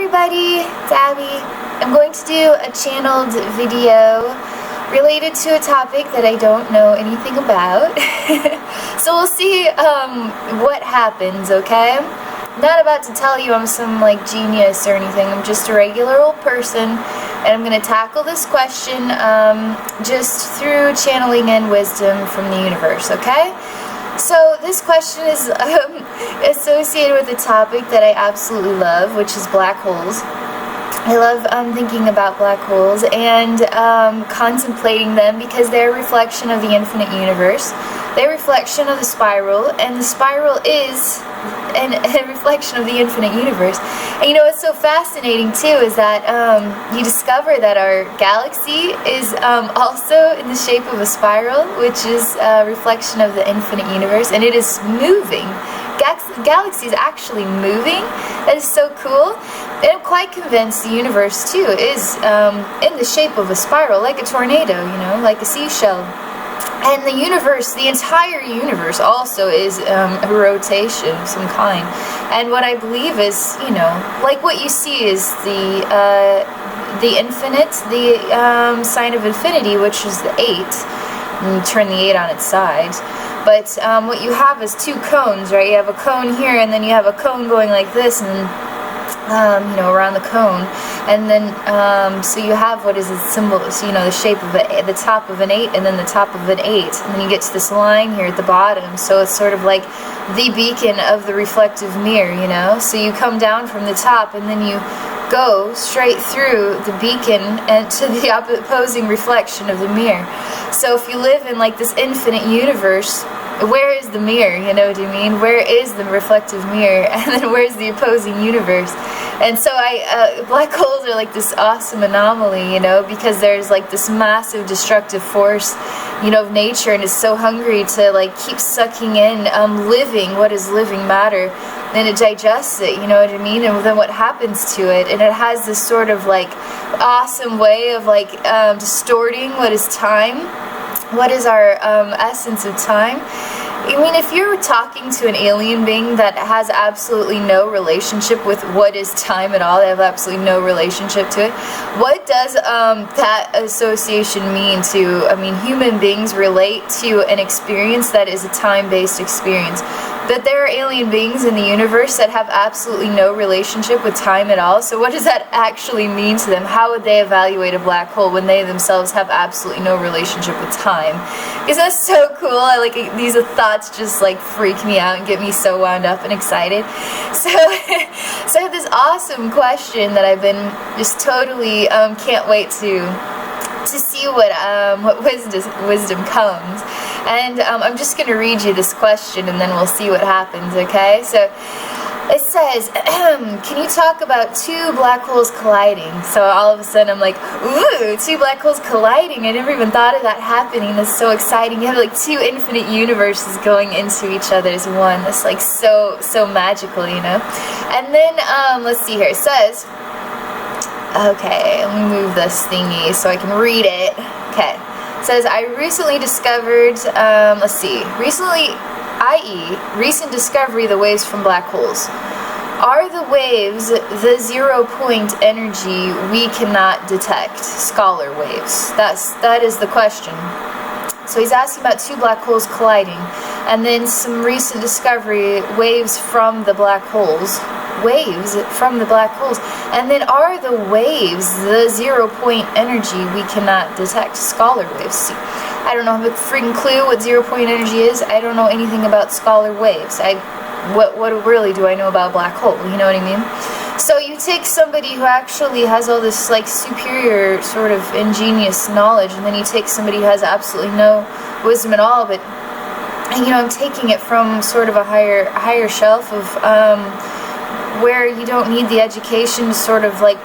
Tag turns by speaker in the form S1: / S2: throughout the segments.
S1: everybody, it's Abby. I'm going to do a channeled video related to a topic that I don't know anything about. So we'll see what happens, okay? I'm not about to tell you I'm some genius or anything. I'm just a regular old person, and I'm going to tackle this question just through channeling in wisdom from the universe, okay? So this question is associated with a topic that I absolutely love, which is black holes. I love thinking about black holes and contemplating them because they're a reflection of the infinite universe. They're a reflection of the spiral, and the spiral is a reflection of the infinite universe. And you know what's so fascinating too is that you discover that our galaxy is also in the shape of a spiral, which is a reflection of the infinite universe, and it is moving. Galaxy is actually moving. That is so cool. And I'm quite convinced the universe too is in the shape of a spiral, like a tornado, you know, like a seashell. And the universe, the entire universe also is a rotation of some kind. And what I believe is, you know, like what you see is the infinite, the sign of infinity, which is the 8. And you turn the 8 on its side. But what you have is two cones, right? You have a cone here, and then you have a cone going like this, and you know, around the cone, and then so you have what is a symbol, so you know the shape of the top of an 8, and then the top of an 8, and then you get to this line here at the bottom. So it's sort of like the beacon of the reflective mirror, you know. So you come down from the top, and then you go straight through the beacon and to the opposing reflection of the mirror. So if you live in like this infinite universe, where is the mirror, you know what I mean? Where is the reflective mirror? And then where's the opposing universe? And so black holes are like this awesome anomaly, you know, because there's like this massive destructive force, you know, of nature, and it's so hungry to like keep sucking in what is living matter, and it digests it, you know what I mean? And then what happens to it? And it has this sort of like awesome way of like distorting what is time. What is our essence of time? I mean, if you're talking to an alien being that has absolutely no relationship with what is time at all, they have absolutely no relationship to it, what does that association mean to, I mean, human beings relate to an experience that is a time-based experience. But there are alien beings in the universe that have absolutely no relationship with time at all. So what does that actually mean to them? How would they evaluate a black hole when they themselves have absolutely no relationship with time? Because that's so cool. I like these thoughts just like freak me out and get me so wound up and excited. So, so I have this awesome question that I've been just totally can't wait to see what wisdom comes. And I'm just going to read you this question, and then we'll see what happens, okay? So it says, can you talk about two black holes colliding? So all of a sudden I'm like, ooh, two black holes colliding. I never even thought of that happening. That's so exciting. You have like two infinite universes going into each other as one. That's like so magical, you know? And then, let's see here. It says, okay, let me move this thingy so I can read it. Okay. It says, I recently discovered, let's see, recent discovery of the waves from black holes. Are the waves the 0-point energy we cannot detect? Scholar waves. That is the question. So he's asking about two black holes colliding, and then some recent discovery, waves from the black holes. Waves from the black holes. And then are the waves the 0-point energy we cannot detect? Scholar waves. See, I don't know, have a freaking clue what 0-point energy is. I don't know anything about scholar waves. What really do I know about black hole? You know what I mean? So you take somebody who actually has all this like superior sort of ingenious knowledge, and then you take somebody who has absolutely no wisdom at all, but you know, I'm taking it from sort of a higher shelf of where you don't need the education to sort of like,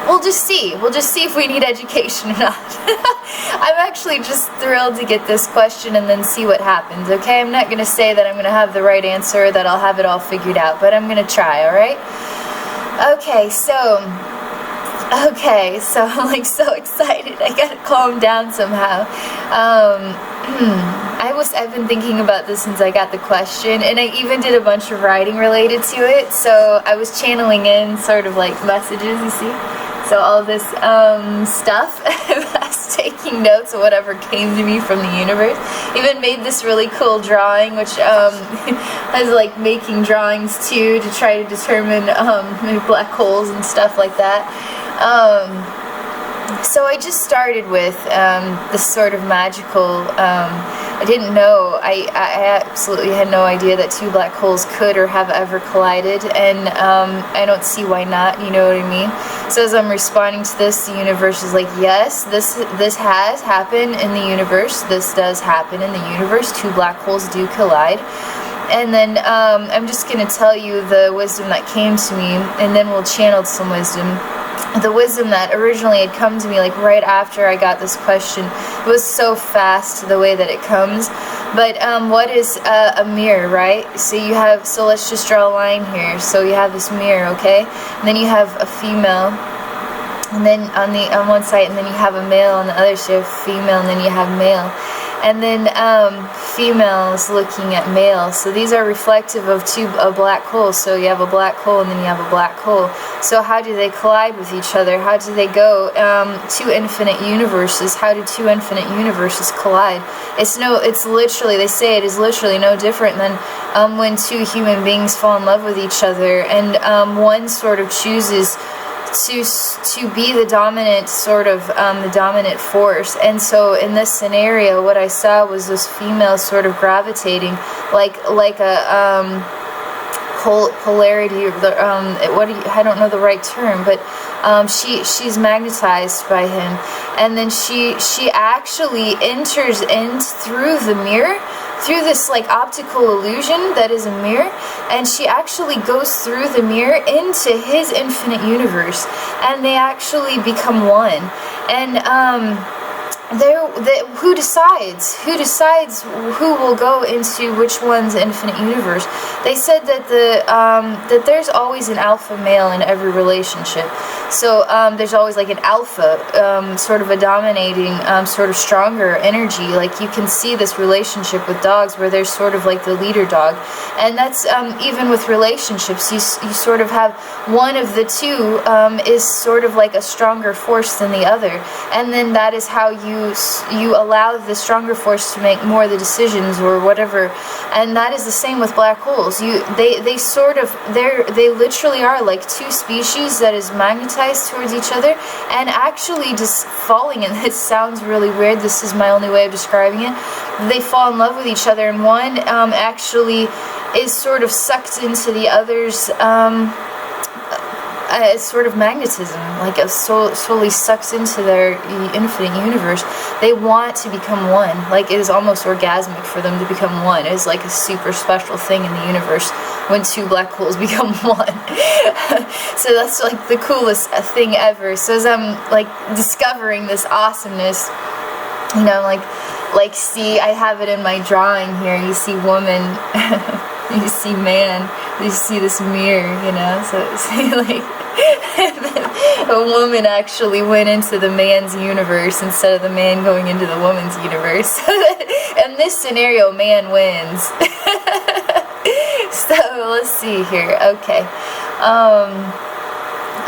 S1: we'll just see if we need education or not. I'm actually just thrilled to get this question and then see what happens, okay? I'm not going to say that I'm going to have the right answer, that I'll have it all figured out, but I'm going to try, alright? Okay, so Okay, so I'm like so excited. I gotta calm down somehow. I've been thinking about this since I got the question, and I even did a bunch of writing related to it. So I was channeling in sort of like messages, you see. So all this stuff, I was taking notes of whatever came to me from the universe. Even made this really cool drawing, which I was like making drawings too to try to determine maybe black holes and stuff like that. So I just started with this sort of magical, I didn't know, I absolutely had no idea that two black holes could or have ever collided, and I don't see why not, you know what I mean? So as I'm responding to this, the universe is like, yes, this has happened in the universe, this does happen in the universe, two black holes do collide. And then I'm just going to tell you the wisdom that came to me, and then we'll channel some wisdom. The wisdom that originally had come to me like right after I got this question. It was so fast the way that it comes. But what is a mirror, right? So let's just draw a line here. So you have this mirror, okay? And then you have a female, and then on one side, and then you have a male on the other side, female, and then you have male. And then females looking at male. So these are reflective of a black hole. So you have a black hole and then you have a black hole. So how do they collide with each other? How do they go two infinite universes? How do two infinite universes collide? It's literally, they say it is literally no different than when two human beings fall in love with each other, and one sort of chooses to be the dominant sort of the dominant force. And so in this scenario, what I saw was this female sort of gravitating like a polarity, or the I don't know the right term, but she's magnetized by him, and then she actually enters in through the mirror, through this like optical illusion that is a mirror, and she actually goes through the mirror into his infinite universe, and they actually become one. And who decides who will go into which one's infinite universe? They said that that there's always an alpha male in every relationship. So there's always like an alpha, sort of a dominating, sort of stronger energy. Like you can see this relationship with dogs where there's sort of like the leader dog, and that's even with relationships. You sort of have one of the two is sort of like a stronger force than the other, and then that is how you allow the stronger force to make more of the decisions or whatever. And that is the same with black holes. They literally are like two species that is magnetized towards each other, and actually just falling, and this sounds really weird, this is my only way of describing it, they fall in love with each other, and one actually is sort of sucked into the other's sort of magnetism, like a solely sucks into their infinite universe. They want to become one. Like it is almost orgasmic for them to become one. It is like a super special thing in the universe when two black holes become one. So that's like the coolest thing ever. So as I'm like discovering this awesomeness, you know, like see, I have it in my drawing here. You see woman, you see man, you see this mirror, you know. So see, like, a woman actually went into the man's universe instead of the man going into the woman's universe. In this scenario, man wins. So let's see here. Okay.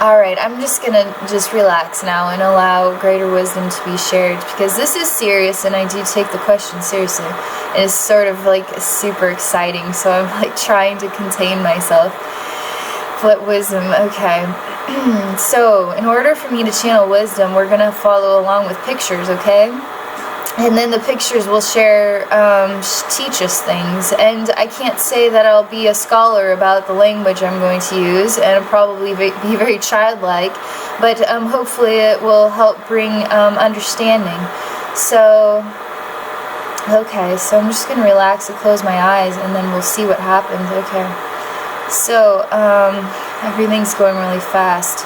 S1: Alright, I'm just gonna relax now and allow greater wisdom to be shared, because this is serious and I do take the question seriously. And it's sort of like super exciting, so I'm like trying to contain myself. But wisdom, okay. So, in order for me to channel wisdom, we're gonna follow along with pictures, okay? And then the pictures will teach us things. And I can't say that I'll be a scholar about the language I'm going to use, and it'll probably be very childlike, but hopefully it will help bring understanding. So, okay, so I'm just going to relax and close my eyes, and then we'll see what happens, okay? So, everything's going really fast.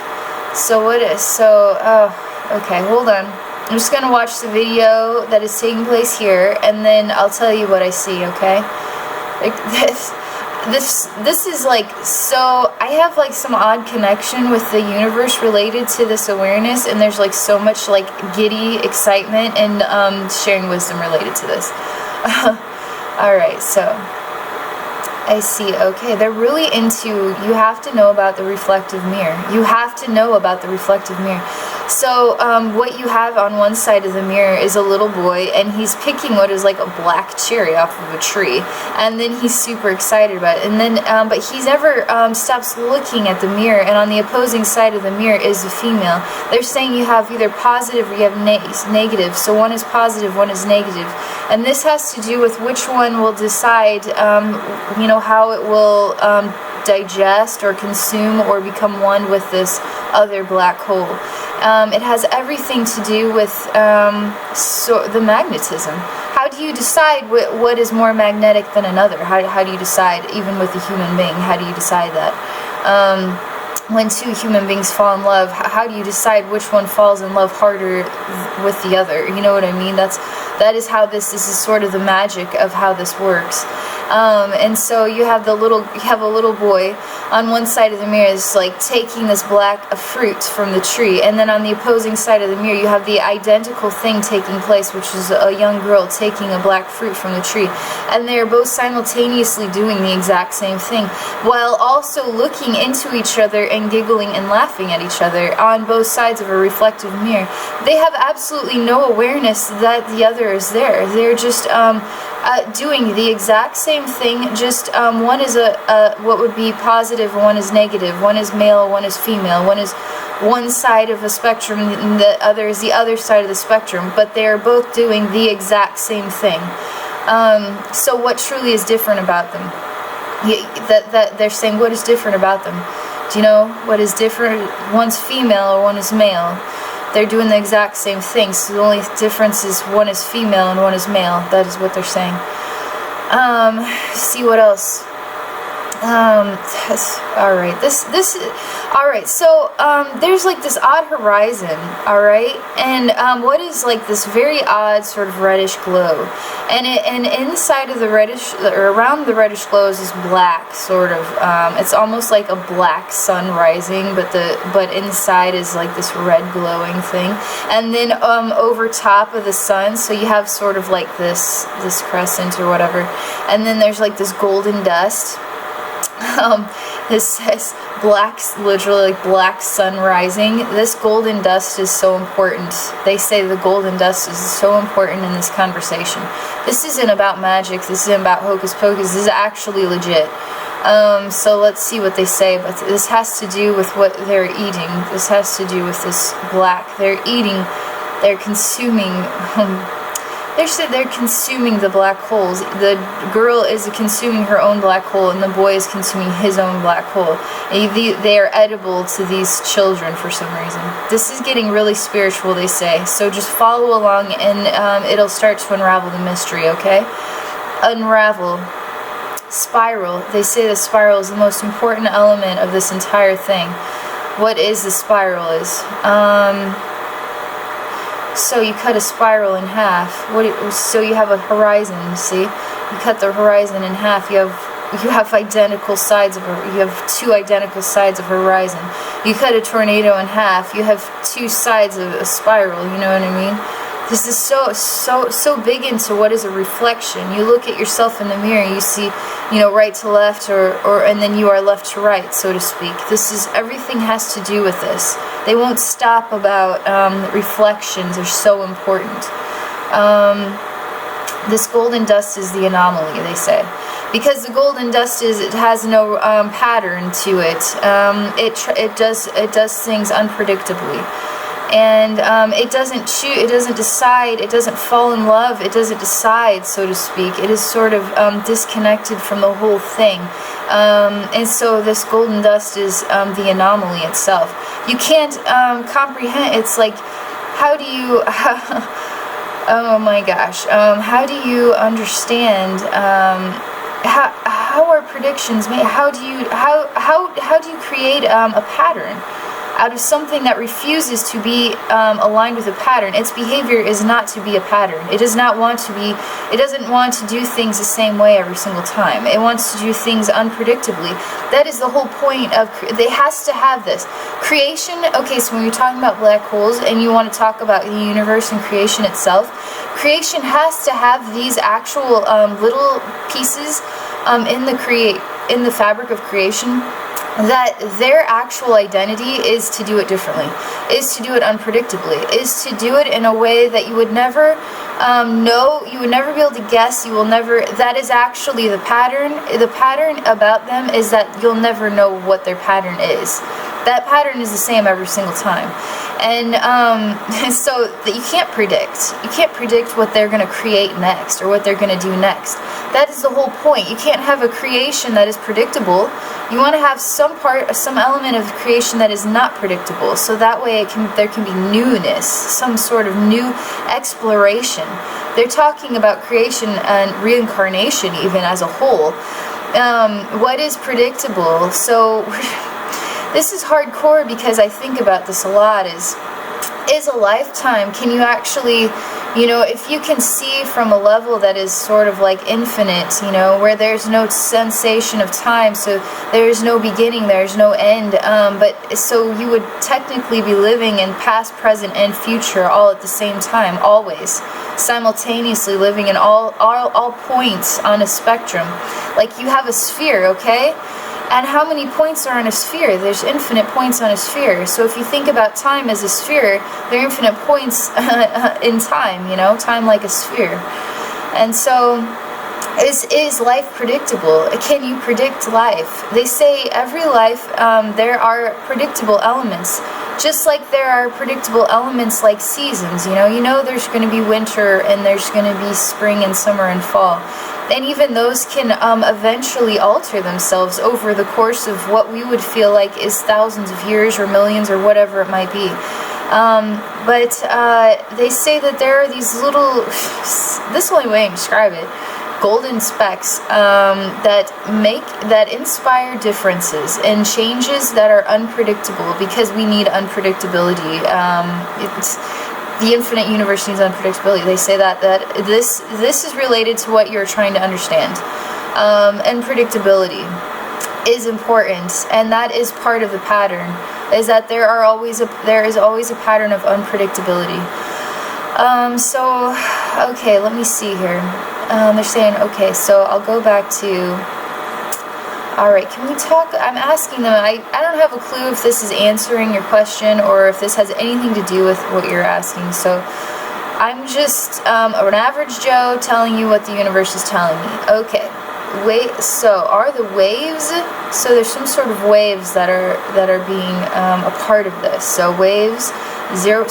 S1: Okay, hold on. I'm just going to watch the video that is taking place here, and then I'll tell you what I see, okay? Like this. this is like, so I have like some odd connection with the universe related to this awareness, and there's like so much like giddy excitement and sharing wisdom related to this. All right, so I see. Okay, they're really into, you have to know about the reflective mirror. You have to know about the reflective mirror. So what you have on one side of the mirror is a little boy, and he's picking what is like a black cherry off of a tree, and then he's super excited about it. And then but he never stops looking at the mirror, and on the opposing side of the mirror is the female. They're saying you have either positive or you have negative. So one is positive, one is negative, and this has to do with which one will decide you know, how it will digest or consume or become one with this other black hole. It has everything to do with the magnetism. How do you decide what is more magnetic than another? How do you decide, even with a human being, how do you decide that? When two human beings fall in love, how do you decide which one falls in love harder with the other? You know what I mean? That is how this is sort of the magic of how this works. And so you have a little boy on one side of the mirror is like taking this black fruit from the tree, and then on the opposing side of the mirror you have the identical thing taking place, which is a young girl taking a black fruit from the tree, and they are both simultaneously doing the exact same thing while also looking into each other and giggling and laughing at each other on both sides of a reflective mirror. They have absolutely no awareness that the other is there. They're just doing the exact same thing, just one is what would be positive, one is negative, one is male, one is female, one is one side of a spectrum and the other is the other side of the spectrum, but they are both doing the exact same thing. So what truly is different about them? That they're saying, what is different about them? Do you know what is different? One's female or one is male. They're doing the exact same thing, so the only difference is one is female and one is male. That is what they're saying. See what else? Alright, alright, so there's like this odd horizon, alright, and what is like this very odd sort of reddish glow, and inside of the reddish, or around the reddish glow is this black sort of, it's almost like a black sun rising, but inside is like this red glowing thing, and then over top of the sun, so you have sort of like this crescent or whatever, and then there's like this golden dust. This says black, literally like black sun rising. This golden dust is so important. They say the golden dust is so important in this conversation. This isn't about magic. This isn't about hocus pocus. This is actually legit. So let's see what they say. But this has to do with what they're eating. This has to do with this black. They're eating. They're consuming. They're consuming the black holes. The girl is consuming her own black hole, and the boy is consuming his own black hole. And they are edible to these children for some reason. This is getting really spiritual, they say. So just follow along, and it'll start to unravel the mystery, okay? Unravel. Spiral. They say the spiral is the most important element of this entire thing. What is the spiral is? So you cut a spiral in half. So you have a horizon. You see, you cut the horizon in half. You have identical sides of you have two identical sides of horizon. You cut a tornado in half. You have two sides of a spiral. You know what I mean? This is so big into what is a reflection. You look at yourself in the mirror, you see, you know, right to left, and then you are left to right, so to speak. This is, everything has to do with this. They won't stop about reflections are so important. This golden dust is the anomaly, they say, because the golden dust it has no pattern to it. It does things unpredictably. And it doesn't choose, it doesn't decide, it doesn't fall in love, it doesn't decide, so to speak. It is sort of disconnected from the whole thing. And so this golden dust is the anomaly itself. You can't comprehend, it's like, how do you, oh my gosh, how do you understand, how are predictions made? How do you create a pattern? out of something that refuses to be aligned with a pattern. Its behavior is not to be a pattern. It does not want to be, it doesn't want to do things the same way every single time. It wants to do things unpredictably. That is the whole point of, it has to have this. Creation, okay, so when you're talking about black holes and you want to talk about the universe and creation itself, creation has to have these actual little pieces in the fabric of creation, that their actual identity is to do it differently, is to do it unpredictably, is to do it in a way that you would never know, you would never be able to guess, you will never, that is actually the pattern. The pattern about them is that you'll never know what their pattern is. That pattern is the same every single time. And so that you can't predict. You can't predict what they're going to create next or what they're going to do next. That is the whole point. You can't have a creation that is predictable. You want to have some element of creation that is not predictable. So that way there can be newness, some sort of new exploration. They're talking about creation and reincarnation even as a whole. What is predictable? So this is hardcore because I think about this a lot, is a lifetime, can you actually, you know, if you can see from a level that is sort of like infinite, you know, where there's no sensation of time, so there's no beginning, there's no end, but so you would technically be living in past, present, and future all at the same time, always, simultaneously living in all points on a spectrum. Like you have a sphere, okay? And how many points are on a sphere? There's infinite points on a sphere. So if you think about time as a sphere, there are infinite points in time, you know, time like a sphere. And so, is life predictable? Can you predict life? They say every life, there are predictable elements. Just like there are predictable elements like seasons, you know there's going to be winter and there's going to be spring and summer and fall. And even those can eventually alter themselves over the course of what we would feel like is thousands of years or millions or whatever it might be. But they say that there are these little, this is the only way I can describe it, golden specks that inspire differences and changes that are unpredictable, because we need unpredictability. The infinite universe needs unpredictability. They say that this is related to what you're trying to understand. And predictability is important, and that is part of the pattern. Is that there is always a pattern of unpredictability. So okay, let me see here. They're saying, okay, so I'll go back to, alright, can we talk, I'm asking them, I don't have a clue if this is answering your question or if this has anything to do with what you're asking, so I'm just an average Joe telling you what the universe is telling me. Okay, wait, so are the waves, so there's some sort of waves that are being a part of this, so waves, zero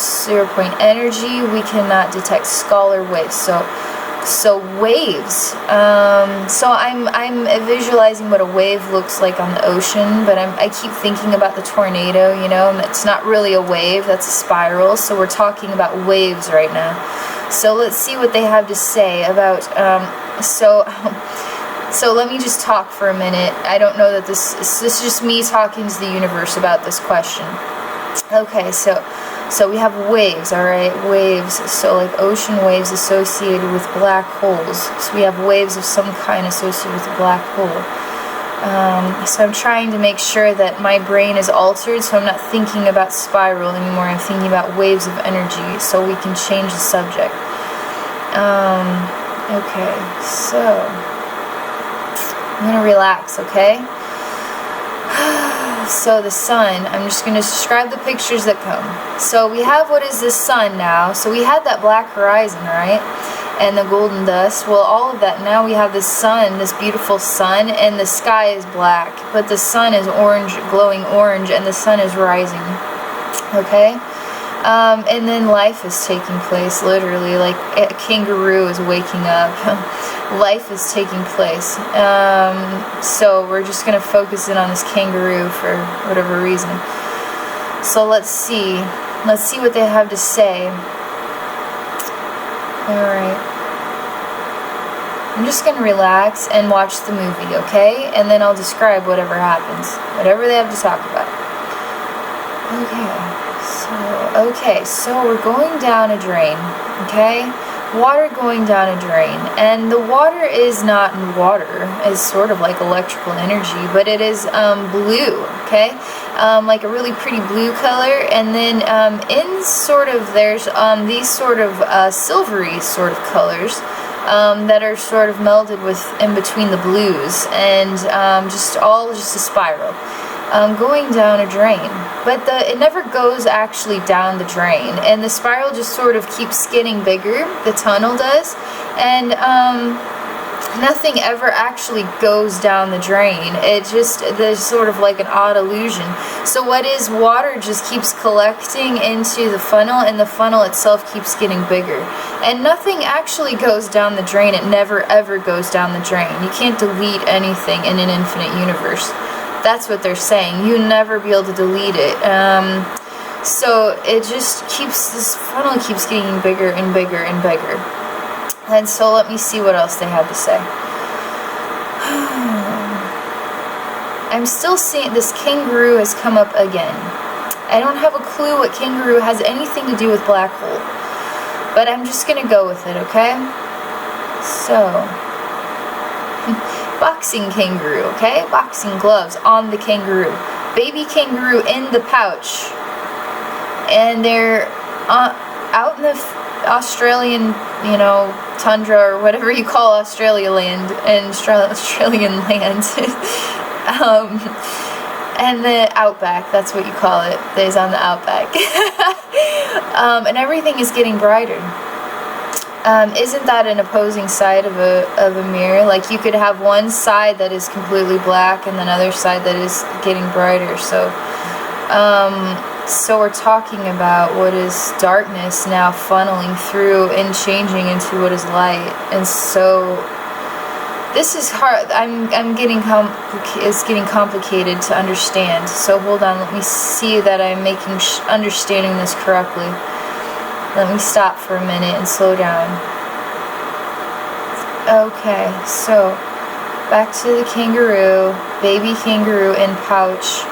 S1: point energy, we cannot detect scalar waves, so waves, so I'm visualizing what a wave looks like on the ocean, but I keep thinking about the tornado, you know, and it's not really a wave, that's a spiral, so we're talking about waves right now. So let's see what they have to say about, so let me just talk for a minute. I don't know that this is just me talking to the universe about this question. Okay, so we have waves, alright, waves, so like ocean waves associated with black holes. So we have waves of some kind associated with a black hole. So I'm trying to make sure that my brain is altered, so I'm not thinking about spiral anymore, I'm thinking about waves of energy, so we can change the subject. Okay, so I'm going to relax, okay? So the sun, I'm just going to describe the pictures that come. So we have, what is this sun now? So we had that black horizon, right? And the golden dust. Well, all of that, now we have this sun, this beautiful sun, and the sky is black. But the sun is orange, glowing orange, and the sun is rising. Okay? And then life is taking place, literally, like a kangaroo is waking up. Life is taking place. So we're just going to focus in on this kangaroo for whatever reason. So let's see what they have to say. Alright. I'm just going to relax and watch the movie, okay? And then I'll describe whatever happens. Whatever they have to talk about. Okay, so we're going down a drain, okay? Water going down a drain, and the water is not water, it's sort of like electrical energy, but it is blue, okay? Like a really pretty blue color, and then in sort of, there's these sort of silvery sort of colors that are sort of melded with in between the blues, and just a spiral. Going down a drain, but it never goes actually down the drain, and the spiral just sort of keeps getting bigger, the tunnel does, and nothing ever actually goes down the drain. There's sort of like an odd illusion. So what is water just keeps collecting into the funnel, and the funnel itself keeps getting bigger, and nothing actually goes down the drain. It never ever goes down the drain. You can't delete anything in an infinite universe. That's what they're saying. You'll never be able to delete it. So it just this funnel keeps getting bigger and bigger and bigger. And so let me see what else they have to say. I'm still seeing this kangaroo has come up again. I don't have a clue what kangaroo has anything to do with black hole, but I'm just gonna go with it, okay? So. Boxing kangaroo, okay? Boxing gloves on the kangaroo. Baby kangaroo in the pouch. And they're out in the Australian, tundra, or whatever you call Australia land, and Australian land. And the outback, that's what you call it. It's on the outback. And everything is getting brighter. Isn't that an opposing side of a mirror? Like, you could have one side that is completely black and another side that is getting brighter. So we're talking about what is darkness now funneling through and changing into what is light. And so this is hard. It's getting complicated to understand. So hold on, let me see that I'm understanding this correctly. Let me stop for a minute and slow down. Okay, so back to the kangaroo, baby kangaroo in pouch,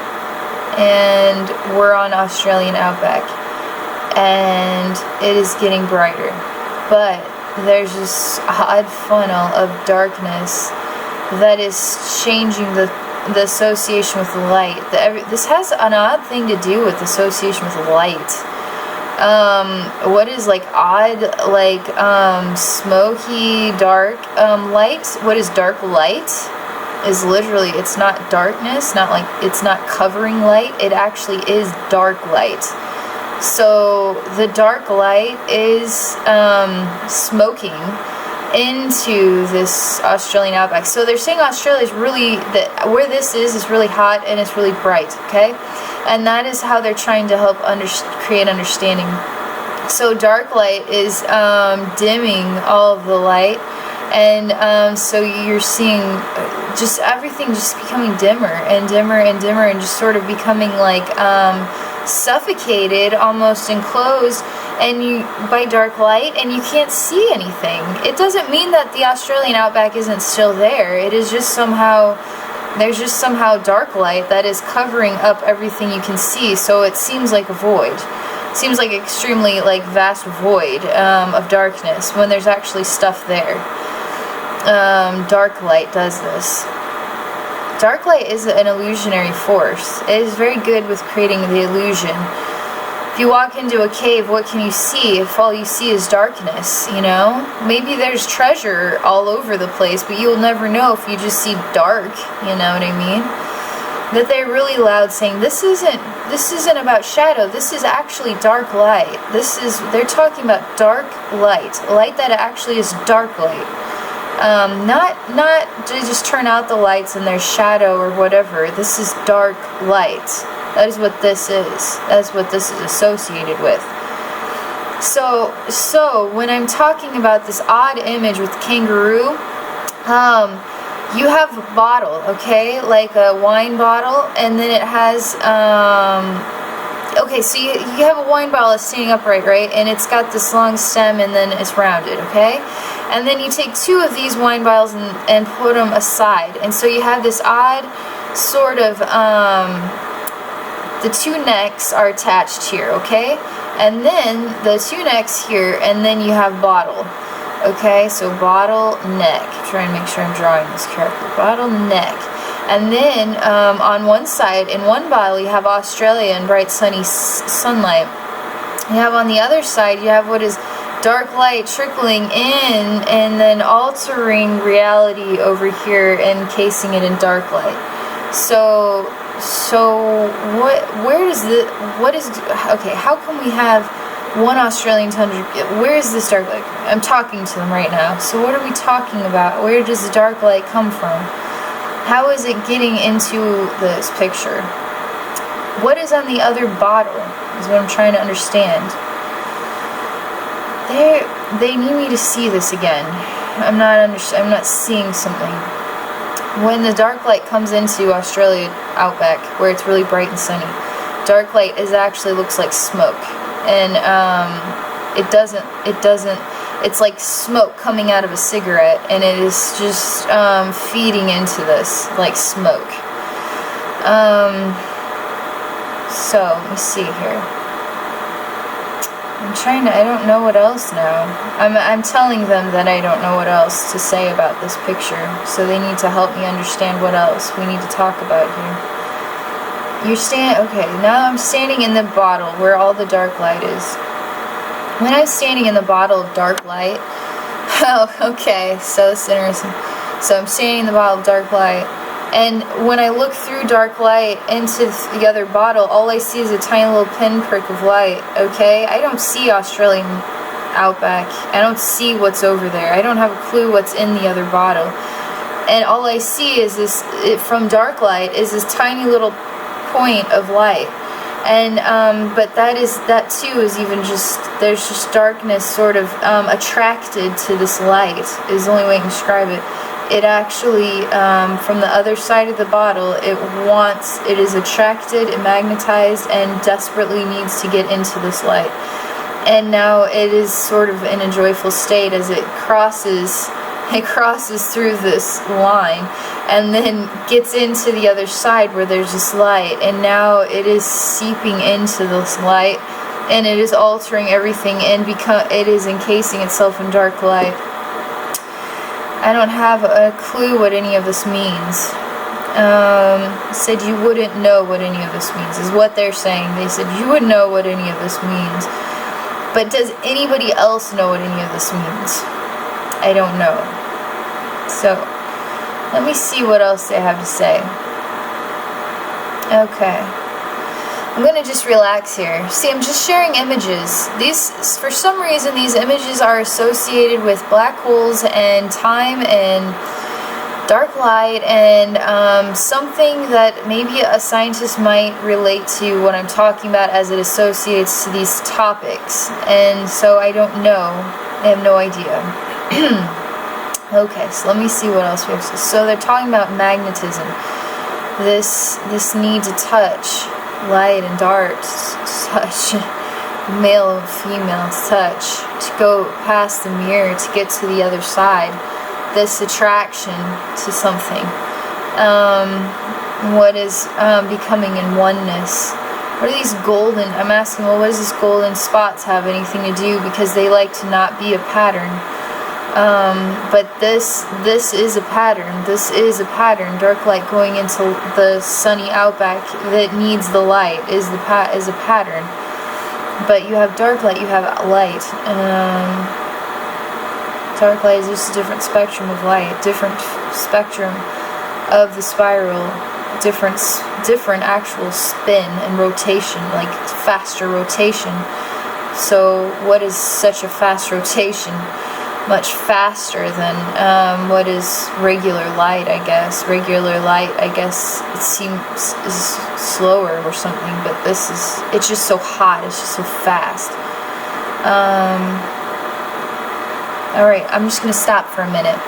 S1: and we're on Australian outback, and it is getting brighter, but there's this odd funnel of darkness that is changing the association with light. This has an odd thing to do with association with light. What is like odd, like smoky, dark light? What is dark light? Is literally, it's not darkness, it's not covering light, it actually is dark light. So the dark light is smoking into this Australian outback. So they're saying Australia is really, where this is really hot and it's really bright, okay? And that is how they're trying to help create understanding. So dark light is dimming all of the light, and so you're seeing just everything just becoming dimmer and dimmer and dimmer, and just sort of becoming like suffocated, almost enclosed, and by dark light, and you can't see anything. It doesn't mean that the Australian outback isn't still there. It is just somehow, there's just somehow dark light that is covering up everything you can see, so it seems like a void. It seems like extremely vast void of darkness when there's actually stuff there. Dark light does this. Dark light is an illusionary force. It is very good with creating the illusion. If you walk into a cave, what can you see if all you see is darkness, Maybe there's treasure all over the place, but you'll never know if you just see dark, you know what I mean? That they're really loud saying, this isn't about shadow, this is actually dark light. They're talking about dark light that actually is dark light. Not to just turn out the lights and there's shadow or whatever. This is dark light. That is what this is. That is what this is associated with. So when I'm talking about this odd image with kangaroo, you have a bottle, okay, like a wine bottle, and then it has, okay, so you have a wine bottle that's standing upright, right, and it's got this long stem, and then it's rounded, okay, and then you take two of these wine bottles and put them aside, and so you have this odd sort of the two necks are attached here, okay? And then the two necks here, and then you have bottle. Okay, so bottle, neck. Try and make sure I'm drawing this correctly. Bottle, neck. And then on one side, in one bottle, you have Australia and bright sunny sunlight. You have on the other side, you have what is dark light trickling in and then altering reality over here, encasing it in dark light. So okay, how can we have one Australian tundra? Where is this dark light? I'm talking to them right now. So what are we talking about? Where does the dark light come from? How is it getting into this picture? What is on the other bottle is what I'm trying to understand. They need me to see this again. I'm not seeing something. When the dark light comes into Australia outback, where it's really bright and sunny, dark light actually looks like smoke, and it's like smoke coming out of a cigarette, and it is just feeding into this like smoke. So let me see here. I don't know what else now. I'm telling them that I don't know what else to say about this picture, so they need to help me understand what else we need to talk about here. Okay, now I'm standing in the bottle where all the dark light is. When I'm standing in the bottle of dark light, oh, okay, so it's interesting. So I'm standing in the bottle of dark light, and when I look through dark light into the other bottle, all I see is a tiny little pinprick of light, okay? I don't see Australian outback. I don't see what's over there. I don't have a clue what's in the other bottle. And all I see is from dark light, is this tiny little point of light. And, but that too is even just, there's just darkness sort of attracted to this light, is the only way I can describe it. It actually, from the other side of the bottle, it is attracted, magnetized, and desperately needs to get into this light. And now it is sort of in a joyful state as it crosses through this line, and then gets into the other side where there's this light, and now it is seeping into this light, and it is altering everything, and it is encasing itself in dark light. I don't have a clue what any of this means. Said you wouldn't know what any of this means, is what they're saying. They said you wouldn't know what any of this means. But does anybody else know what any of this means? I don't know. So, let me see what else they have to say. Okay. I'm going to just relax here. See, I'm just sharing images. For some reason, these images are associated with black holes and time and dark light and something that maybe a scientist might relate to what I'm talking about as it associates to these topics. And so I don't know. I have no idea. Okay, so let me see what else we have to say. So they're talking about magnetism. This need to touch. Light and dark, touch, male and female touch, to go past the mirror to get to the other side, this attraction to something, what is becoming in oneness. What are these golden, I'm asking, well, what does this golden spots have anything to do, because they like to not be a pattern. But this is a pattern. This is a pattern. Dark light going into the sunny outback that needs the light is a pattern. But you have dark light. You have light. Dark light is just a different spectrum of light, different spectrum of the spiral, different actual spin and rotation, like faster rotation. So what is such a fast rotation? Much faster than what is regular light, I guess. Regular light, I guess, it seems is slower or something, but it's just so hot, it's just so fast. Alright, I'm just gonna stop for a minute.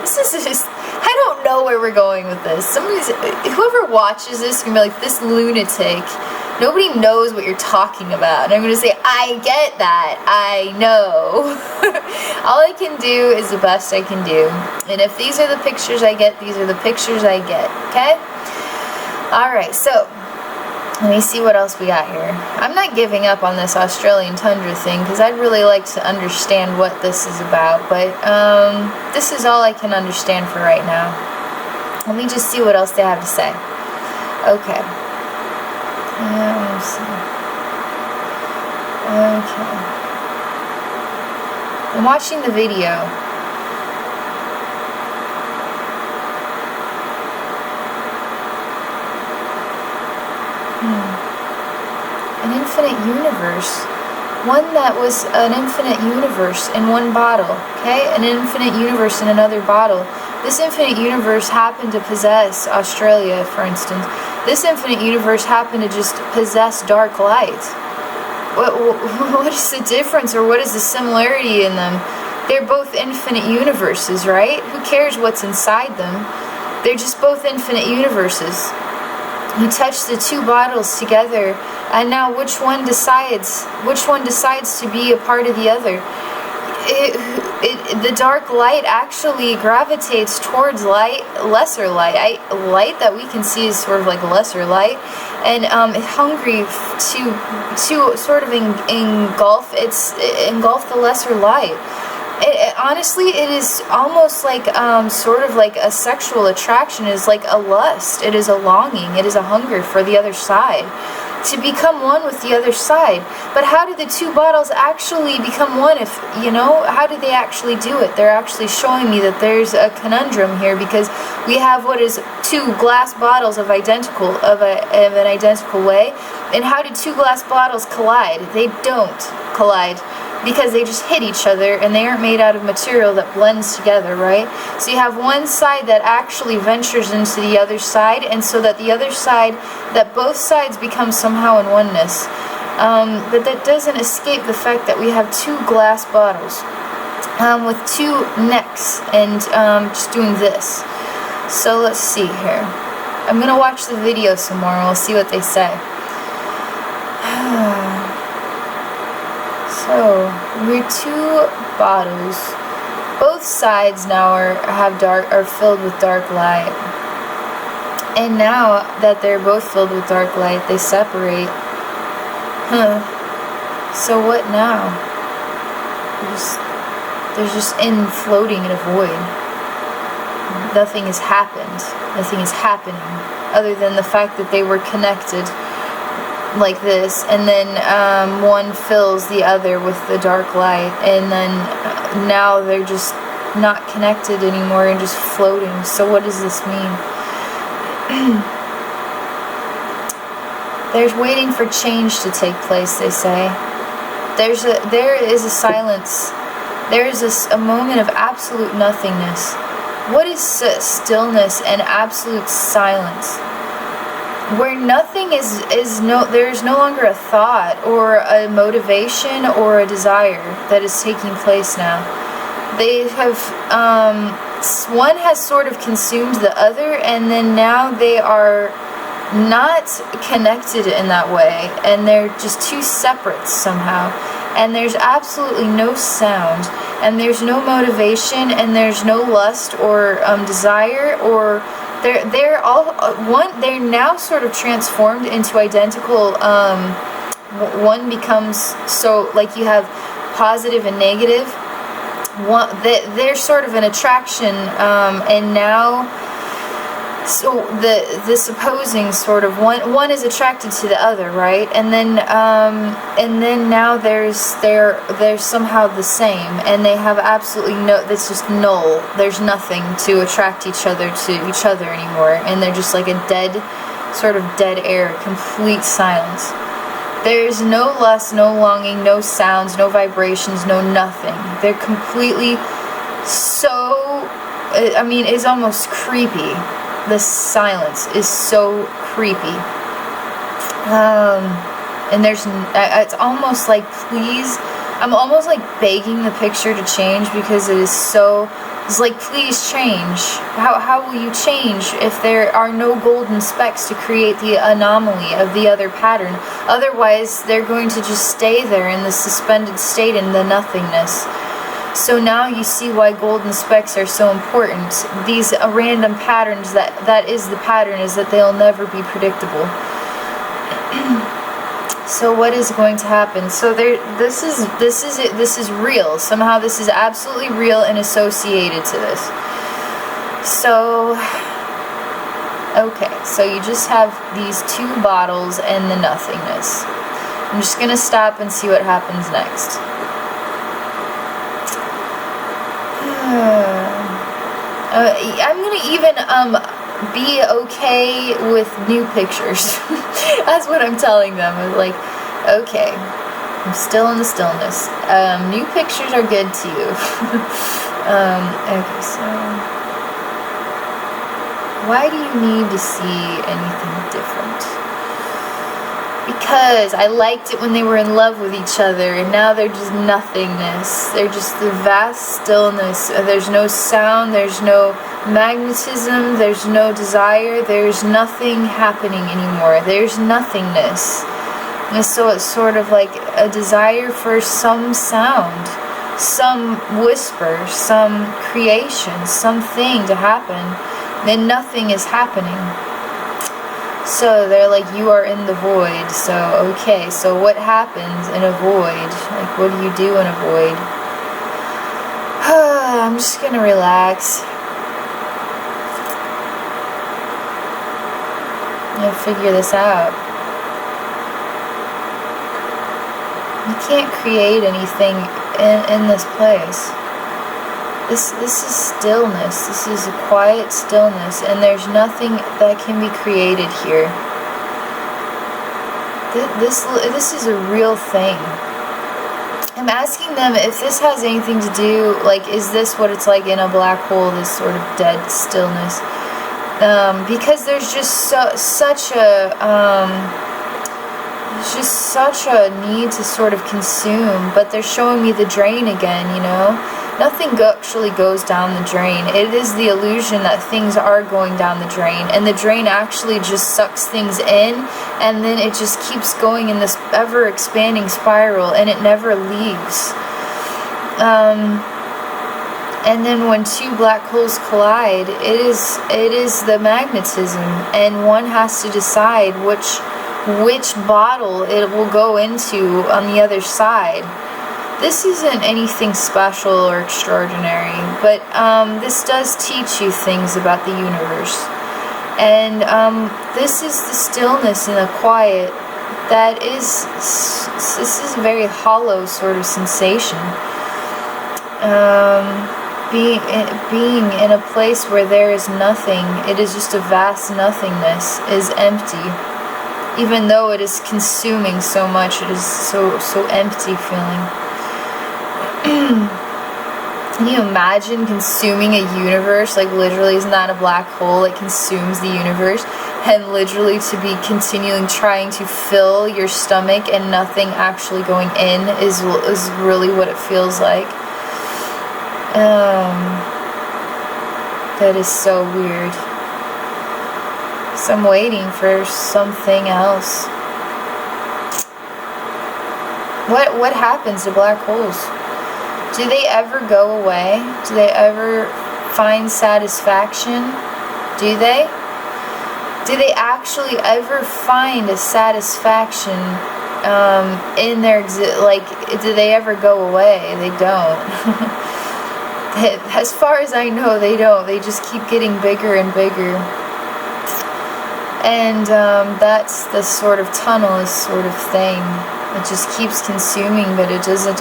S1: This is just, I don't know where we're going with this. Whoever watches this is gonna be like, this lunatic. Nobody knows what you're talking about. And I'm going to say, I get that. I know. All I can do is the best I can do. And if these are the pictures I get, these are the pictures I get. Okay? Alright, so Let me see what else we got here. I'm not giving up on this Australian tundra thing because I'd really like to understand what this is about, but this is all I can understand for right now. Let me just see what else they have to say. Okay. Let's see. Okay. I'm watching the video. An infinite universe. One that was an infinite universe in one bottle. Okay? An infinite universe in another bottle. This infinite universe happened to possess Australia, for instance. This infinite universe happened to just possess dark light. What is the difference, or what is the similarity in them? They're both infinite universes, right? Who cares what's inside them? They're just both infinite universes. You touch the two bottles together, and now which one decides to be a part of the other? The dark light actually gravitates towards lesser light. Light that we can see is sort of like lesser light, and it's hungry to sort of engulf the lesser light. Honestly, it is almost like sort of like a sexual attraction. It is like a lust. It is a longing. It is a hunger for the other side, to become one with the other side. But how do the two bottles actually become one? If you know, how do they actually do it? They're actually showing me that there's a conundrum here, because we have what is two glass bottles of an identical way. And how do two glass bottles collide? They don't collide, because they just hit each other, and they aren't made out of material that blends together, right? So you have one side that actually ventures into the other side, and so that the other side, that both sides become somehow in oneness. But that doesn't escape the fact that we have two glass bottles with two necks, and just doing this. So let's see here. I'm gonna watch the video some more, and we'll see what they say. So, we're two bottles. Both sides now are filled with dark light. And now that they're both filled with dark light, they separate. So what now? They're just floating in a void. Nothing has happened. Nothing is happening other than the fact that they were connected like this, and then one fills the other with the dark light, and then now they're just not connected anymore and just floating. So what does this mean? There's waiting for change to take place, they say. There is a silence. There is a moment of absolute nothingness. What is stillness and absolute silence? Where nothing there's no longer a thought or a motivation or a desire that is taking place now. They have, one has sort of consumed the other, and then now they are not connected in that way, and they're just two separates somehow. And there's absolutely no sound, and there's no motivation, and there's no lust or desire, or they're all one. They're now sort of transformed into identical. One becomes, so like you have positive and negative. They're sort of an attraction, and now, so this opposing sort of one is attracted to the other, right? And then now they're somehow the same, and they have absolutely that's just null. There's nothing to attract each other to each other anymore, and they're just like a sort of dead air, complete silence. There's no lust, no longing, no sounds, no vibrations, no nothing. They're completely it's almost creepy. The silence is so creepy. And it's almost like, please, I'm almost like begging the picture to change, because it's like, please change. How will you change if there are no golden specks to create the anomaly of the other pattern? Otherwise, they're going to just stay there in the suspended state in the nothingness. So now you see why golden specks are so important. These random patterns, that is the pattern, is that they'll never be predictable. So what is going to happen? So this is real. Somehow this is absolutely real and associated to this. So, okay, so you just have these two bottles and the nothingness. I'm just going to stop and see what happens next. I'm going to even be okay with new pictures. That's what I'm telling them. Like, okay, I'm still in the stillness. New pictures are good to you. Okay, so why do you need to see anything different? Because I liked it when they were in love with each other, and now they're just nothingness. They're just the vast stillness. There's no sound, there's no magnetism, there's no desire, there's nothing happening anymore. There's nothingness. And so it's sort of like a desire for some sound, some whisper, some creation, something to happen. Then nothing is happening. So they're like, you are in the void. So, okay, so what happens in a void? Like, what do you do in a void? I'm just gonna relax. And figure this out. You can't create anything in this place. This is stillness. This is a quiet stillness, and there's nothing that can be created here. This is a real thing. I'm asking them if this has anything to do, like, is this what it's like in a black hole, this sort of dead stillness? Because there's just such a need to sort of consume, but they're showing me the drain again, you know? Nothing actually goes down the drain. It is the illusion that things are going down the drain, and the drain actually just sucks things in, and then it just keeps going in this ever-expanding spiral, and it never leaves. And then when two black holes collide, it is the magnetism, and one has to decide which bottle it will go into on the other side. This isn't anything special or extraordinary, but this does teach you things about the universe. And this is the stillness and the quiet that this is a very hollow sort of sensation. Being in a place where there is nothing, it is just a vast nothingness, is empty. Even though it is consuming so much, it is so empty feeling. Can you imagine consuming a universe? Like, literally, isn't that a black hole? It consumes the universe, and literally to be continuing trying to fill your stomach and nothing actually going in is really what it feels like. That is so weird. So I'm waiting for something else. What happens to black holes? Do they ever go away? Do they ever find satisfaction? Do they? Do they actually ever find a satisfaction in their do they ever go away? They don't. As far as I know, they don't. They just keep getting bigger and bigger. And that's the sort of tunnel sort of thing. It just keeps consuming, but it doesn't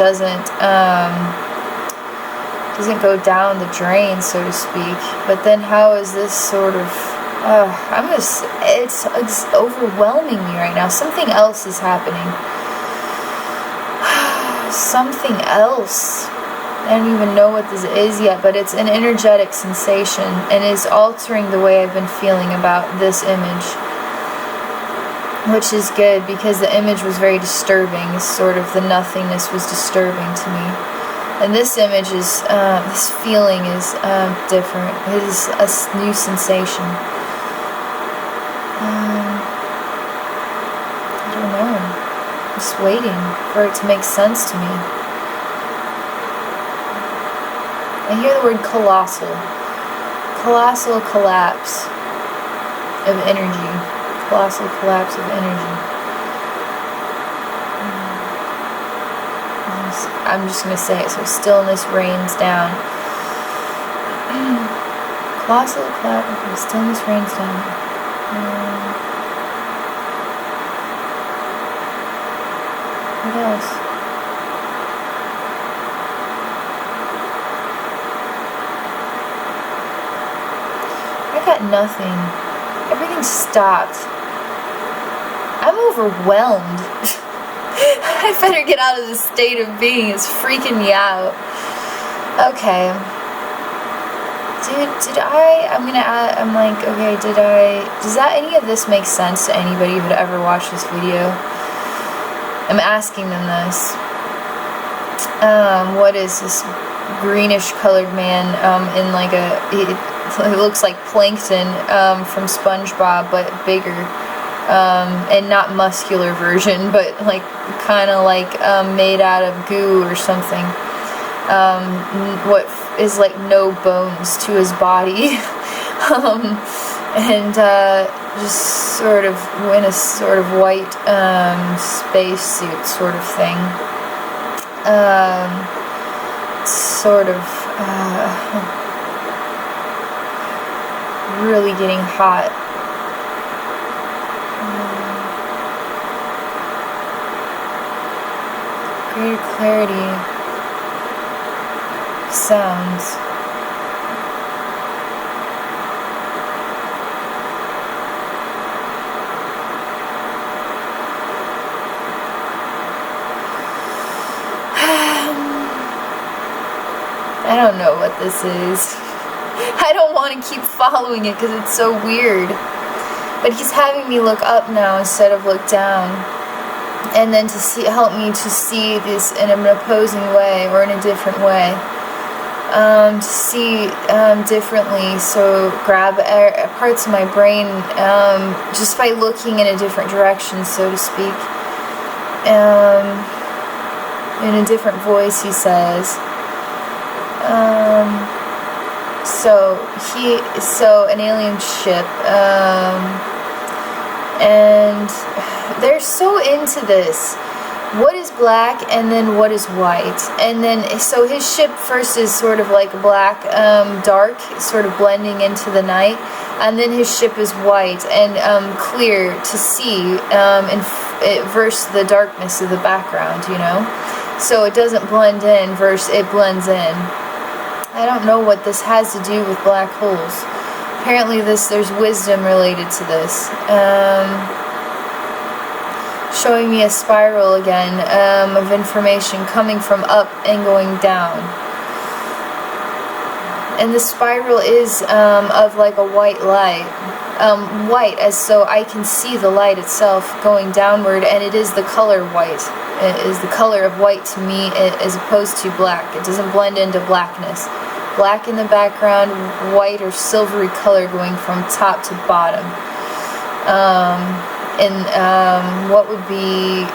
S1: go down the drain, so to speak. But then how is this sort of it's overwhelming me right now. Something else is happening. Something else. I don't even know what this is yet, but it's an energetic sensation and is altering the way I've been feeling about this image. Which is good, because the image was very disturbing. Sort of the nothingness was disturbing to me. And this image is, this feeling is different. It is a new sensation. I don't know. I'm just waiting for it to make sense to me. I hear the word colossal. Colossal collapse of energy. Colossal collapse of energy. I'm just going to say it. So stillness rains down. Colossal cloud. Okay, stillness rains down. What else? I got nothing. Everything stopped. I'm overwhelmed. I better get out of this state of being. It's freaking me out. Okay. I'm like, okay, does any of this make sense to anybody who'd ever watched this video? I'm asking them this. What is this greenish colored man in like it looks like plankton from SpongeBob, but bigger. And not muscular version, but like kind of like made out of goo or something. What is like no bones to his body. And just sort of in a sort of white spacesuit sort of thing. Sort of really getting hot. Greater clarity. Sounds. I don't know what this is. I don't want to keep following it because it's so weird. But he's having me look up now instead of look down. And then to help me to see this in an opposing way or in a different way. To see differently, so grab parts of my brain just by looking in a different direction, so to speak. In a different voice, he says. So an alien ship, and they're so into this. What is black and then what is white? And then, so his ship first is sort of like black, dark, sort of blending into the night. And then his ship is white and clear to see versus the darkness of the background, you know? So it doesn't blend in versus it blends in. I don't know what this has to do with black holes. Apparently there's wisdom related to this. Showing me a spiral again of information coming from up and going down. And the spiral is of like a white light. White, as so I can see the light itself going downward, and it is the color white. It is the color of white to me as opposed to black. It doesn't blend into blackness. Black in the background, white or silvery color going from top to bottom. And what would be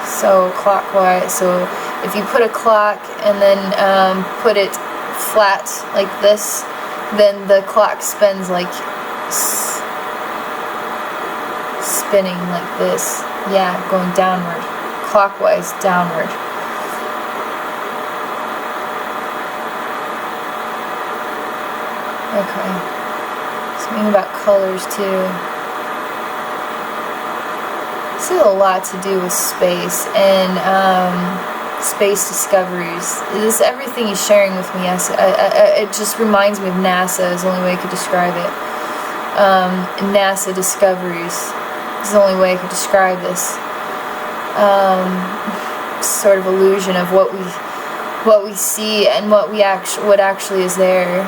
S1: so clockwise? So if you put a clock and then put it flat like this, then the clock spins like spinning like this. Yeah, going downward, clockwise downward. Okay, something about colors too. This has a lot to do with space and space discoveries. This everything he's sharing with me. It just reminds me of NASA. Is the only way I could describe it. NASA discoveries is the only way I could describe this. Sort of illusion of what we see and what actually is there.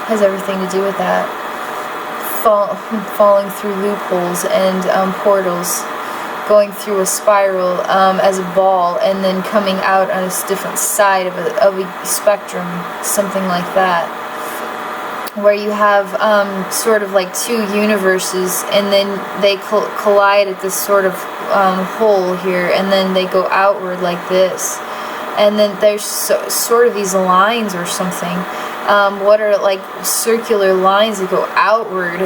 S1: Has everything to do with that. Falling through loopholes and portals, going through a spiral as a ball, and then coming out on a different side of a spectrum, something like that, where you have sort of like two universes, and then they collide at this sort of hole here, and then they go outward like this, and then there's sort of these lines or something. What are like circular lines that go outward,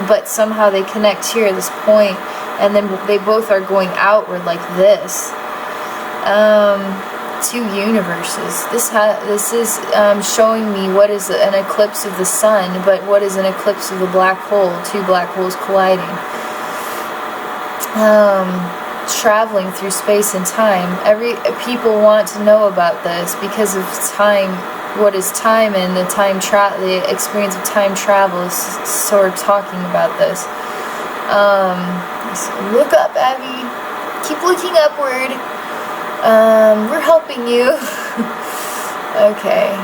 S1: but somehow they connect here at this point, and then they both are going outward like this. two universes. This is showing me what is an eclipse of the sun, but what is an eclipse of the black hole, two black holes colliding. Traveling through space and time. People want to know about this because of time. What is time, and the experience of time travel is sort of talking about this. So look up, Abby. Keep looking upward. We're helping you. Okay.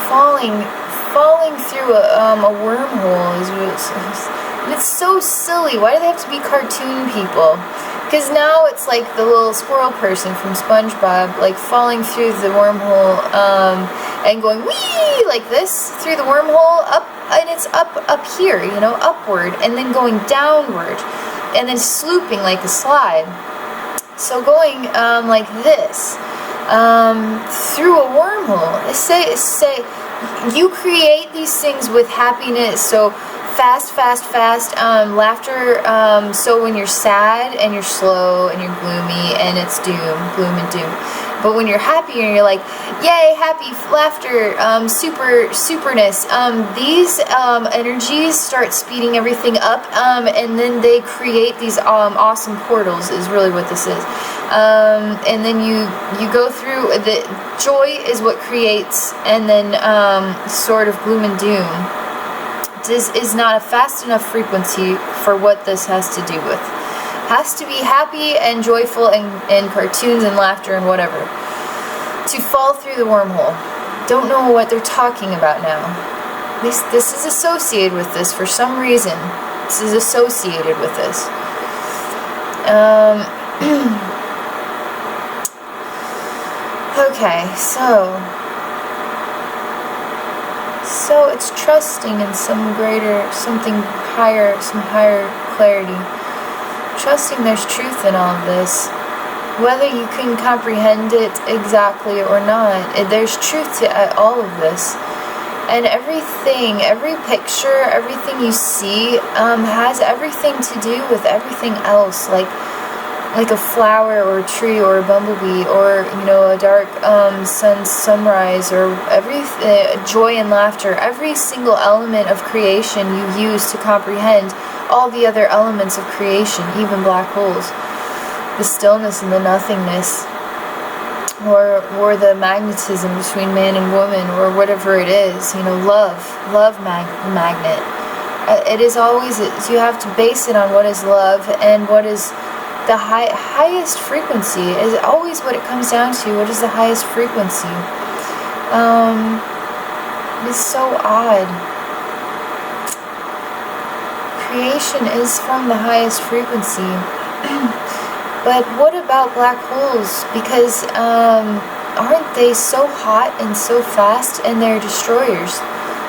S1: Falling through a wormhole and it's so silly. Why do they have to be cartoon people? Because now it's like the little squirrel person from SpongeBob, like falling through the wormhole and going wee like this through the wormhole up, and it's up here, you know, upward, and then going downward, and then slooping like a slide. So going like this through a wormhole. Say you create these things with happiness. So fast, laughter, so when you're sad and you're slow and you're gloomy and it's gloom and doom. But when you're happy and you're like, yay, happy, laughter, superness, these energies start speeding everything up, and then they create these awesome portals is really what this is. And then you go through, the joy is what creates, and then sort of gloom and doom. This is not a fast enough frequency for what this has to do with. Has to be happy and joyful and cartoons and laughter and whatever. To fall through the wormhole. Don't know what they're talking about now. This is associated with this for some reason. This is associated with this. Okay, so it's trusting in something higher, some higher clarity. Trusting there's truth in all of this. Whether you can comprehend it exactly or not, there's truth to all of this. And everything, every picture, everything you see has everything to do with everything else. Like a flower or a tree or a bumblebee, or a dark sunrise, or joy and laughter. Every single element of creation you use to comprehend all the other elements of creation, even black holes, the stillness and the nothingness, or the magnetism between man and woman, or whatever it is. Love magnet. It is always, you have to base it on what is love, and what is the highest frequency is always what it comes down to. What is the highest frequency? It's so odd. Creation is from the highest frequency. But what about black holes? Because aren't they so hot and so fast, and they're destroyers?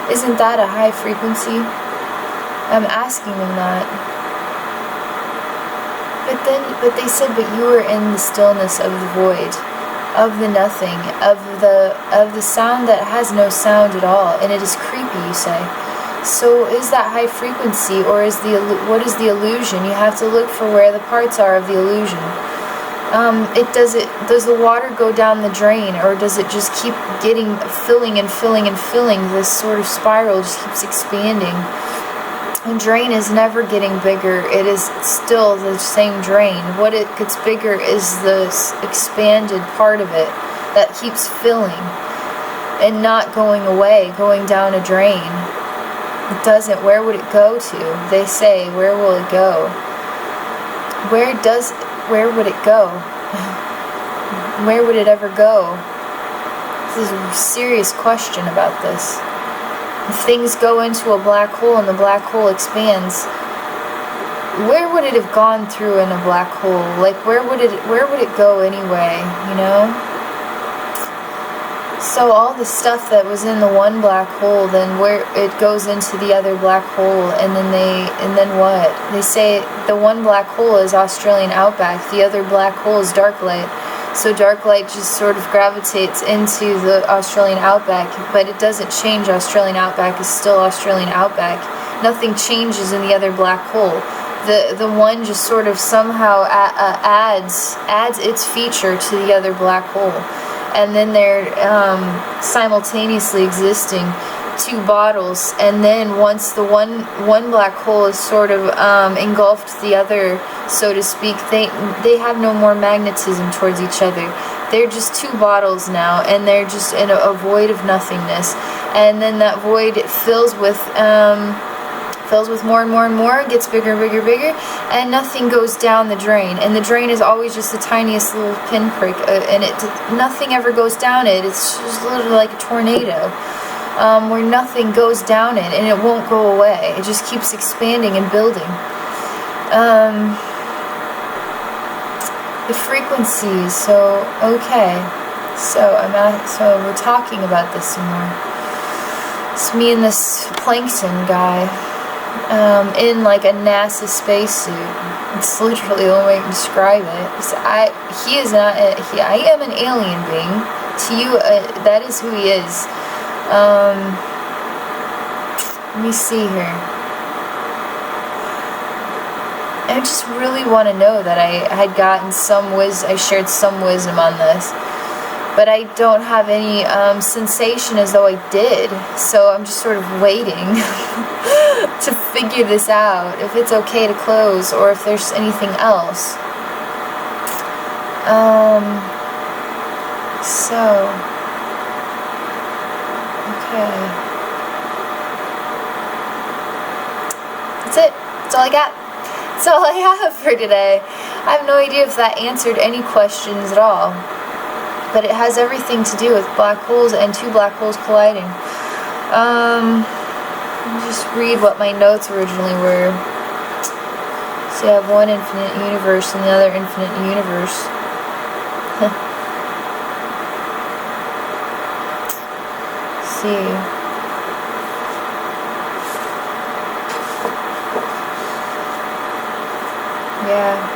S1: Isn't that a high frequency? I'm asking them that. But they said, but you are in the stillness of the void, of the nothing, of the sound that has no sound at all, and it is creepy, you say. So is that high frequency, or what is the illusion? You have to look for where the parts are of the illusion. Does the water go down the drain, or does it just keep filling? This sort of spiral just keeps expanding. The drain is never getting bigger. It is still the same drain. What it gets bigger is the expanded part of it that keeps filling and not going away, going down a drain. It doesn't. Where would it go to? They say, where will it go? Where would it go? Where would it ever go? This is a serious question about this. If things go into a black hole and the black hole expands, where would it have gone through in a black hole? Like, where would it go anyway, So all the stuff that was in the one black hole, then where it goes into the other black hole, and then what? They say the one black hole is Australian outback, the other black hole is dark light. So dark light just sort of gravitates into the Australian outback, but it doesn't change. Australian outback is still Australian outback. Nothing changes in the other black hole. the one just sort of somehow adds its feature to the other black hole, and then they're simultaneously existing two bottles, and then once the one black hole is sort of engulfed the other, so to speak, they have no more magnetism towards each other. They're just two bottles now, and they're just in a void of nothingness, and then that void fills with more and more and more, gets bigger and bigger and bigger, and nothing goes down the drain. And the drain is always just the tiniest little pinprick, and nothing ever goes down it. It's just literally like a tornado, where nothing goes down it, and it won't go away. It just keeps expanding and building. The frequencies. So okay, so we're talking about this some more. It's me and this plankton guy. In like a NASA spacesuit. It's literally the only way I can describe it. I am an alien being. To you, that is who he is. Let me see here. I just really want to know that I had gotten some wisdom. I shared some wisdom on this. But I don't have any sensation as though I did, so I'm just sort of waiting to figure this out, if it's okay to close or if there's anything else. Okay. That's it. That's all I got. That's all I have for today. I have no idea if that answered any questions at all. But it has everything to do with black holes and two black holes colliding. Let me just read what my notes originally were. So you have one infinite universe and the other infinite universe. Let's see. Yeah.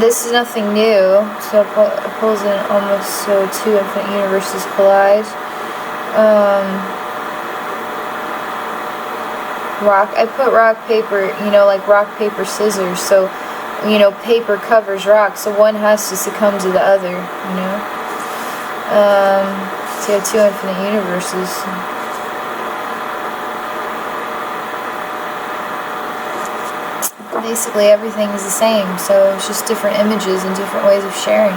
S1: This is nothing new, so it pulls in almost so two infinite universes collide. I put rock, paper, like rock, paper, scissors, so, paper covers rock, so one has to succumb to the other, So you have two infinite universes. Basically everything is the same, so it's just different images and different ways of sharing.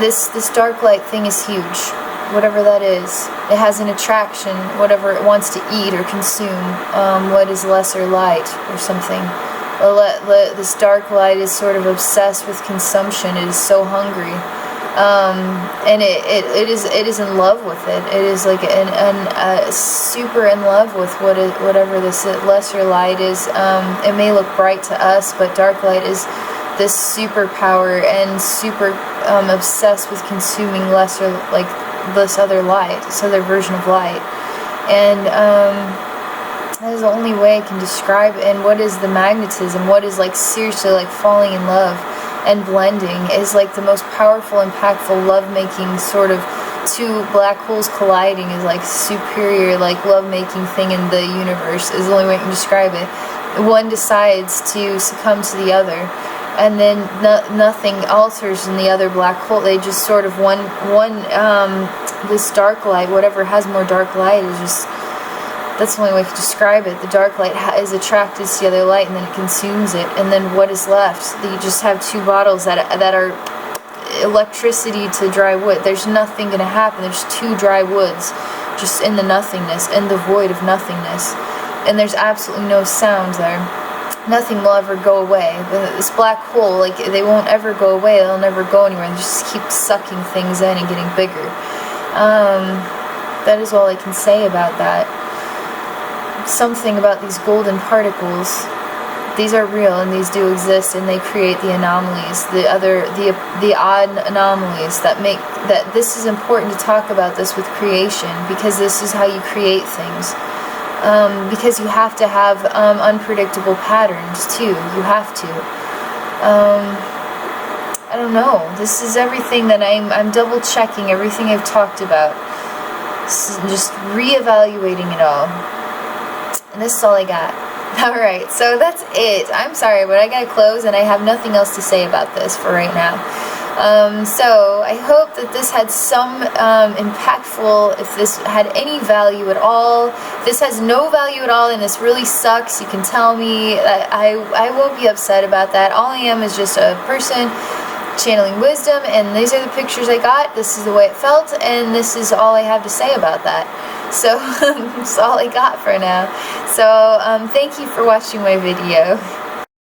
S1: This dark light thing is huge, whatever that is. It has an attraction, whatever it wants to eat or consume, what is lesser light or something. This dark light is sort of obsessed with consumption. It is so hungry. And it is in love with it. It is like super in love with whatever this lesser light is. It may look bright to us, but dark light is this superpower and super obsessed with consuming lesser, like this other light, this other version of light. And that is the only way I can describe it. And what is the magnetism? What is like seriously like falling in love and blending is like the most powerful, impactful, love-making sort of two black holes colliding is like superior, like love-making thing in the universe is the only way I can describe it. One decides to succumb to the other, and then nothing alters in the other black hole. They just sort of this dark light, whatever has more dark light, is just, that's the only way I can describe it. The dark light is attracted to the other light, and then it consumes it. And then what is left? You just have two bottles that are electricity to dry wood. There's nothing going to happen. There's two dry woods just in the nothingness, in the void of nothingness. And there's absolutely no sound there. Nothing will ever go away. This black hole, like, they won't ever go away. They'll never go anywhere. They just keep sucking things in and getting bigger. That is all I can say about that. Something about these golden particles. These are real and these do exist, and they create the anomalies, the odd anomalies that make that. This is important to talk about this with creation, because this is how you create things. Because you have to have unpredictable patterns too. You have to. I don't know. This is everything that I'm double checking everything I've talked about. Just reevaluating it all. And this is all I got. Alright, so that's it. I'm sorry, but I gotta close and I have nothing else to say about this for right now. So I hope that this had some impactful, if this had any value at all. If this has no value at all and this really sucks, you can tell me. I won't be upset about that. All I am is just a person channeling wisdom, and these are the pictures I got. This is the way it felt, and this is all I have to say about that. So that's all I got for now. So thank you for watching my video.